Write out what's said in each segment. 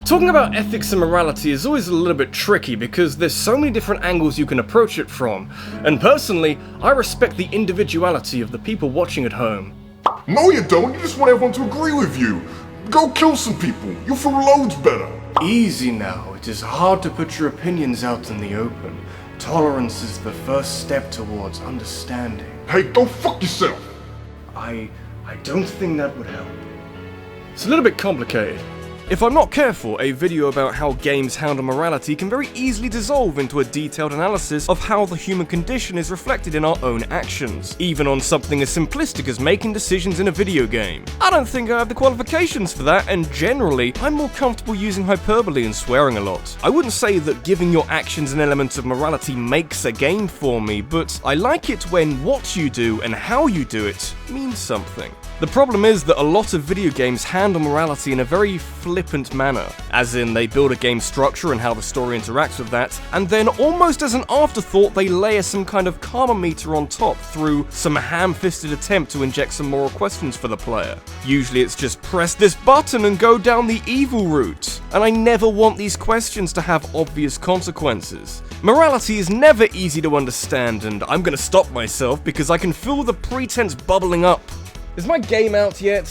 Talking about ethics and morality is always a little bit tricky because there's so many different angles you can approach it from, and personally, I respect the individuality of the people watching at home. No you don't, you just want everyone to agree with you. Go kill some people, you'll feel loads better. Easy now, it is hard to put your opinions out in the open. Tolerance is the first step towards understanding. Hey, go fuck yourself! I don't think that would help. It's a little bit complicated. If I'm not careful, a video about how games handle morality can very easily dissolve into a detailed analysis of how the human condition is reflected in our own actions, even on something as simplistic as making decisions in a video game. I don't think I have the qualifications for that, and generally, I'm more comfortable using hyperbole and swearing a lot. I wouldn't say that giving your actions an element of morality makes a game for me, but I like it when what you do and how you do it means something. The problem is that a lot of video games handle morality in a very flippant manner, as in they build a game structure and how the story interacts with that, and then almost as an afterthought they layer some kind of karma meter on top through some ham-fisted attempt to inject some moral questions for the player. Usually it's just press this button and go down the evil route, and I never want these questions to have obvious consequences. Morality is never easy to understand, and I'm gonna stop myself because I can feel the pretense bubbling up. Is my game out yet?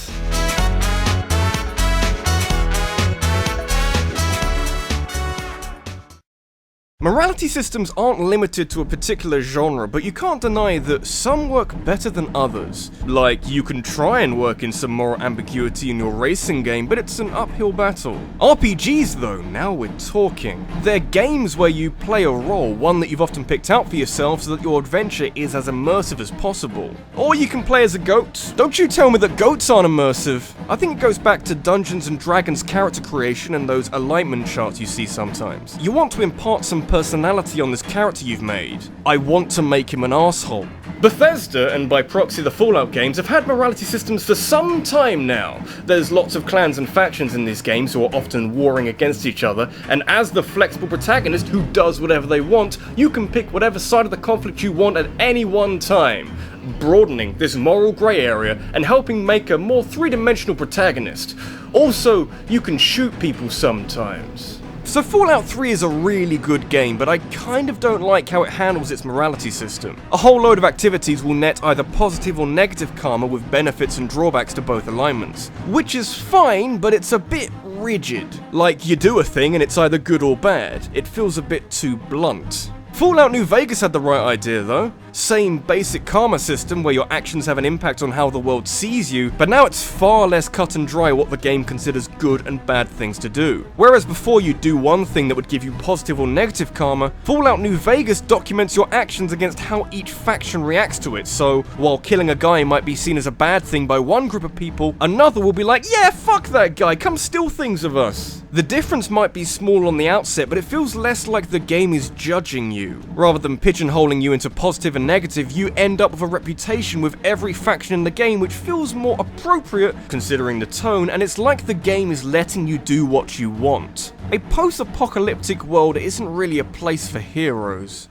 Morality systems aren't limited to a particular genre, but you can't deny that some work better than others. Like, you can try and work in some moral ambiguity in your racing game, but it's an uphill battle. RPGs though, now we're talking. They're games where you play a role, one that you've often picked out for yourself so that your adventure is as immersive as possible. Or you can play as a goat. Don't you tell me that goats aren't immersive. I think it goes back to Dungeons & Dragons character creation and those alignment charts you see sometimes. You want to impart some personality on this character you've made. I want to make him an asshole. Bethesda, and by proxy the Fallout games, have had morality systems for some time now. There's lots of clans and factions in these games who are often warring against each other, and as the flexible protagonist who does whatever they want, you can pick whatever side of the conflict you want at any one time, broadening this moral grey area and helping make a more three-dimensional protagonist. Also, you can shoot people sometimes. So Fallout 3 is a really good game, but I kind of don't like how it handles its morality system. A whole load of activities will net either positive or negative karma with benefits and drawbacks to both alignments. Which is fine, but it's a bit rigid. Like, you do a thing and it's either good or bad. It feels a bit too blunt. Fallout New Vegas had the right idea though. Same basic karma system where your actions have an impact on how the world sees you, but now it's far less cut and dry what the game considers good and bad things to do. Whereas before you do one thing that would give you positive or negative karma, Fallout New Vegas documents your actions against how each faction reacts to it, so while killing a guy might be seen as a bad thing by one group of people, another will be like, yeah, fuck that guy, come steal things of us. The difference might be small on the outset, but it feels less like the game is judging you. Rather than pigeonholing you into positive and negative, you end up with a reputation with every faction in the game which feels more appropriate considering the tone, and it's like the game is letting you do what you want. A post-apocalyptic world isn't really a place for heroes.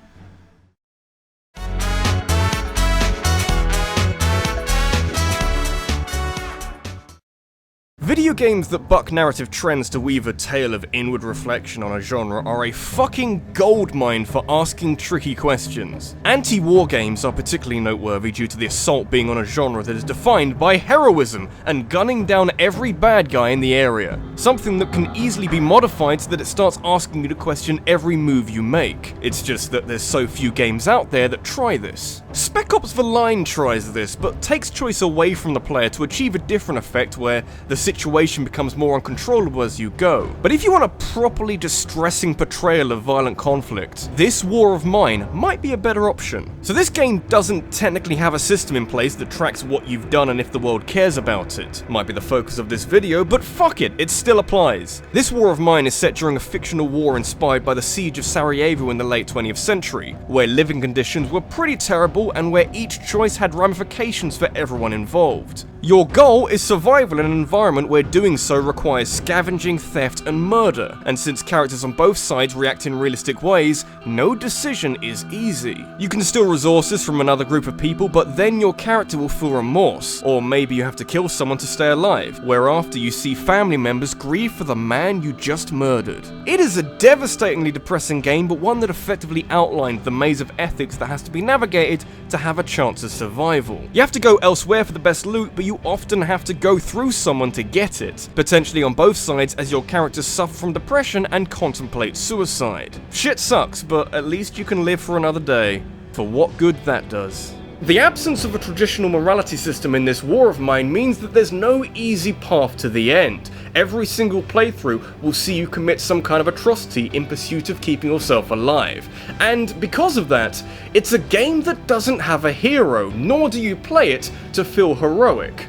Video games that buck narrative trends to weave a tale of inward reflection on a genre are a fucking goldmine for asking tricky questions. Anti-war games are particularly noteworthy due to the assault being on a genre that is defined by heroism and gunning down every bad guy in the area. Something that can easily be modified so that it starts asking you to question every move you make. It's just that there's so few games out there that try this. Spec Ops: The Line tries this, but takes choice away from the player to achieve a different effect where the situation becomes more uncontrollable as you go. But if you want a properly distressing portrayal of violent conflict, this War of Mine might be a better option. So this game doesn't technically have a system in place that tracks what you've done and if the world cares about it. Might be the focus of this video, but fuck it, it's still applies. This war of mine is set during a fictional war inspired by the siege of Sarajevo in the late 20th century, where living conditions were pretty terrible and where each choice had ramifications for everyone involved. Your goal is survival in an environment where doing so requires scavenging, theft, and murder, and since characters on both sides react in realistic ways, no decision is easy. You can steal resources from another group of people, but then your character will feel remorse, or maybe you have to kill someone to stay alive, whereafter you see family members grieve for the man you just murdered. It is a devastatingly depressing game, but one that effectively outlined the maze of ethics that has to be navigated to have a chance of survival. You have to go elsewhere for the best loot, but you often have to go through someone to get it, potentially on both sides as your characters suffer from depression and contemplate suicide. Shit sucks, but at least you can live for another day. For what good that does. The absence of a traditional morality system in this war of mine means that there's no easy path to the end. Every single playthrough will see you commit some kind of atrocity in pursuit of keeping yourself alive. And because of that, it's a game that doesn't have a hero, nor do you play it to feel heroic.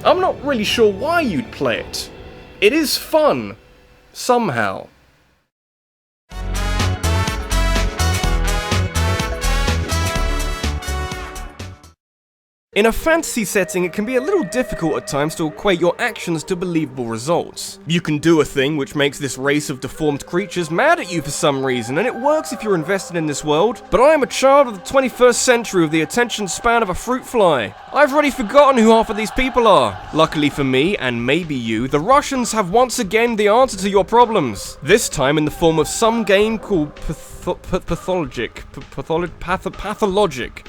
I'm not really sure why you'd play it. It is fun. Somehow. In a fantasy setting, it can be a little difficult at times to equate your actions to believable results. You can do a thing which makes this race of deformed creatures mad at you for some reason, and it works if you're invested in this world, but I am a child of the 21st century with the attention span of a fruit fly. I've already forgotten who half of these people are. Luckily for me, and maybe you, the Russians have once again the answer to your problems. This time in the form of some game called Pathologic.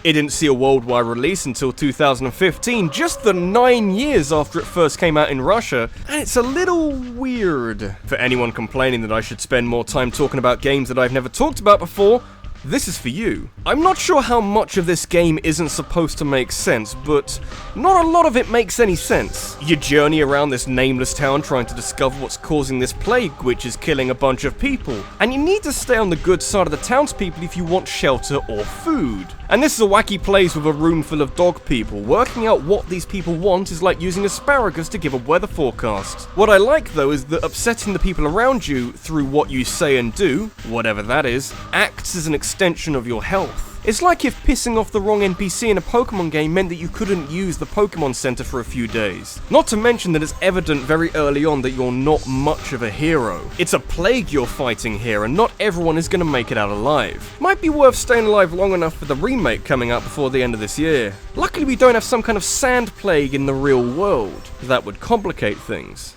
It didn't see a worldwide release until 2015, just the 9 years after it first came out in Russia, and it's a little weird. For anyone complaining that I should spend more time talking about games that I've never talked about before, this is for you. I'm not sure how much of this game isn't supposed to make sense, but not a lot of it makes any sense. You journey around this nameless town trying to discover what's causing this plague which is killing a bunch of people, and you need to stay on the good side of the townspeople if you want shelter or food. And this is a wacky place with a room full of dog people. Working out what these people want is like using asparagus to give a weather forecast. What I like though is that upsetting the people around you through what you say and do, whatever that is, acts as an extension of your health. It's like if pissing off the wrong NPC in a Pokemon game meant that you couldn't use the Pokemon Center for a few days. Not to mention that it's evident very early on that you're not much of a hero. It's a plague you're fighting here, and not everyone is going to make it out alive. Might be worth staying alive long enough for the remake coming out before the end of this year. Luckily we don't have some kind of sand plague in the real world. That would complicate things.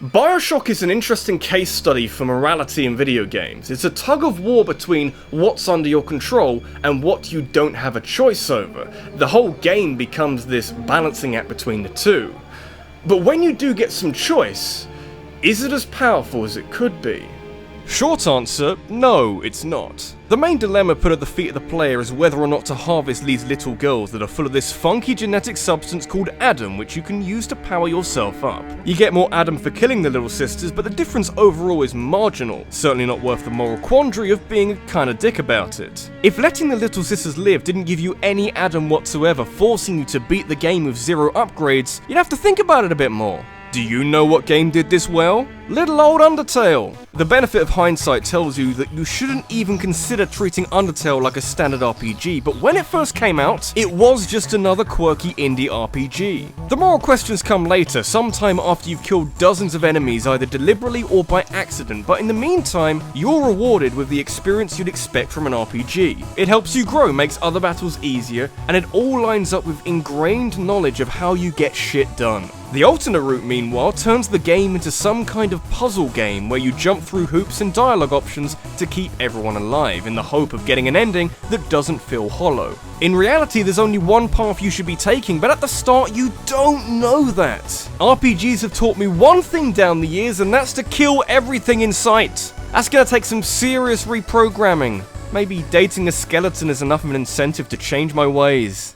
Bioshock is an interesting case study for morality in video games. It's a tug of war between what's under your control and what you don't have a choice over. The whole game becomes this balancing act between the two. But when you do get some choice, is it as powerful as it could be? Short answer, no, it's not. The main dilemma put at the feet of the player is whether or not to harvest these little girls that are full of this funky genetic substance called Adam, which you can use to power yourself up. You get more Adam for killing the little sisters, but the difference overall is marginal, certainly not worth the moral quandary of being a kinda dick about it. If letting the little sisters live didn't give you any Adam whatsoever, forcing you to beat the game with 0 upgrades, you'd have to think about it a bit more. Do you know what game did this well? Little old Undertale. The benefit of hindsight tells you that you shouldn't even consider treating Undertale like a standard RPG, but when it first came out, it was just another quirky indie RPG. The moral questions come later, sometime after you've killed dozens of enemies either deliberately or by accident, but in the meantime, you're rewarded with the experience you'd expect from an RPG. It helps you grow, makes other battles easier, and it all lines up with ingrained knowledge of how you get shit done. The alternate route, meanwhile, turns the game into some kind of puzzle game where you jump through hoops and dialogue options to keep everyone alive in the hope of getting an ending that doesn't feel hollow. In reality, there's only one path you should be taking, but at the start you don't know that. RPGs have taught me one thing down the years, and that's to kill everything in sight. That's gonna take some serious reprogramming. Maybe dating a skeleton is enough of an incentive to change my ways.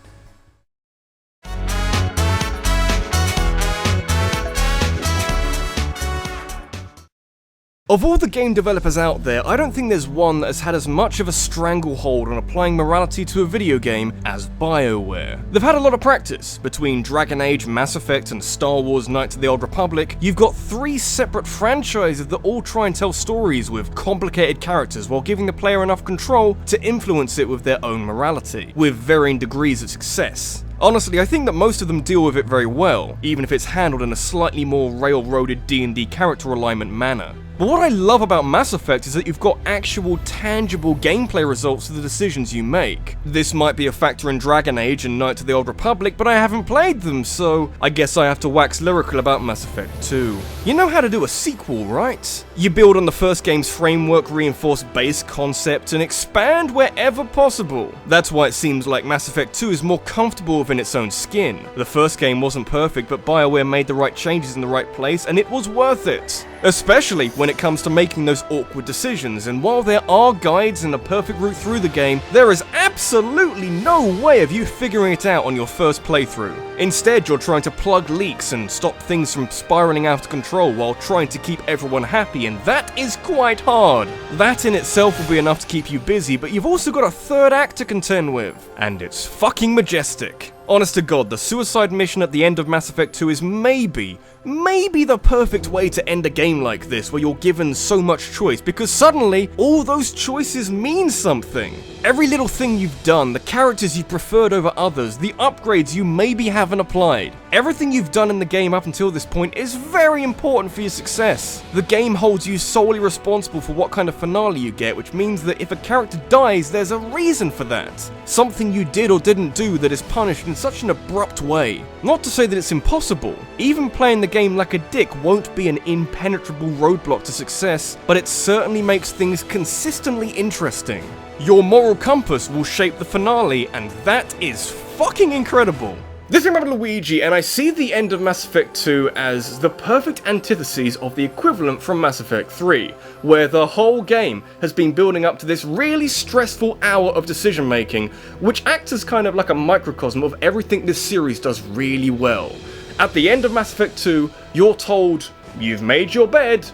Of all the game developers out there, I don't think there's one that has had as much of a stranglehold on applying morality to a video game as BioWare. They've had a lot of practice. Between Dragon Age, Mass Effect, and Star Wars Knights of the Old Republic, you've got 3 separate franchises that all try and tell stories with complicated characters while giving the player enough control to influence it with their own morality, with varying degrees of success. Honestly, I think that most of them deal with it very well, even if it's handled in a slightly more railroaded D&D character alignment manner. But what I love about Mass Effect is that you've got actual tangible gameplay results to the decisions you make. This might be a factor in Dragon Age and Knights of the Old Republic, but I haven't played them, so I guess I have to wax lyrical about Mass Effect 2. You know how to do a sequel, right? You build on the first game's framework, reinforce base concepts, and expand wherever possible. That's why it seems like Mass Effect 2 is more comfortable within its own skin. The first game wasn't perfect, but BioWare made the right changes in the right place, and it was worth it. Especially when it comes to making those awkward decisions, and while there are guides and a perfect route through the game, there is absolutely no way of you figuring it out on your first playthrough. Instead, you're trying to plug leaks and stop things from spiraling out of control while trying to keep everyone happy, and that is quite hard. That in itself will be enough to keep you busy, but you've also got a third act to contend with, and it's fucking majestic. Honest to God, the suicide mission at the end of Mass Effect 2 is maybe the perfect way to end a game like this, where you're given so much choice, because suddenly, all those choices mean something. Every little thing you've done, the characters you've preferred over others, the upgrades you maybe haven't applied, everything you've done in the game up until this point is very important for your success. The game holds you solely responsible for what kind of finale you get, which means that if a character dies, there's a reason for that. Something you did or didn't do that is punished in such an abrupt way. Not to say that it's impossible. Even playing the game like a dick won't be an impenetrable roadblock to success, but it certainly makes things consistently interesting. Your moral compass will shape the finale, and that is fucking incredible. This is RabbidLuigi, and I see the end of Mass Effect 2 as the perfect antithesis of the equivalent from Mass Effect 3, where the whole game has been building up to this really stressful hour of decision making, which acts as kind of like a microcosm of everything this series does really well. At the end of Mass Effect 2, you're told, you've made your bed,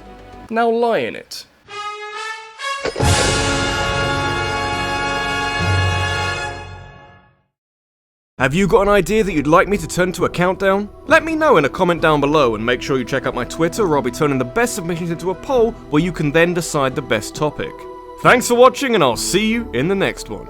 now lie in it. Have you got an idea that you'd like me to turn to a countdown? Let me know in a comment down below, and make sure you check out my Twitter, where I'll be turning the best submissions into a poll where you can then decide the best topic. Thanks for watching, and I'll see you in the next one.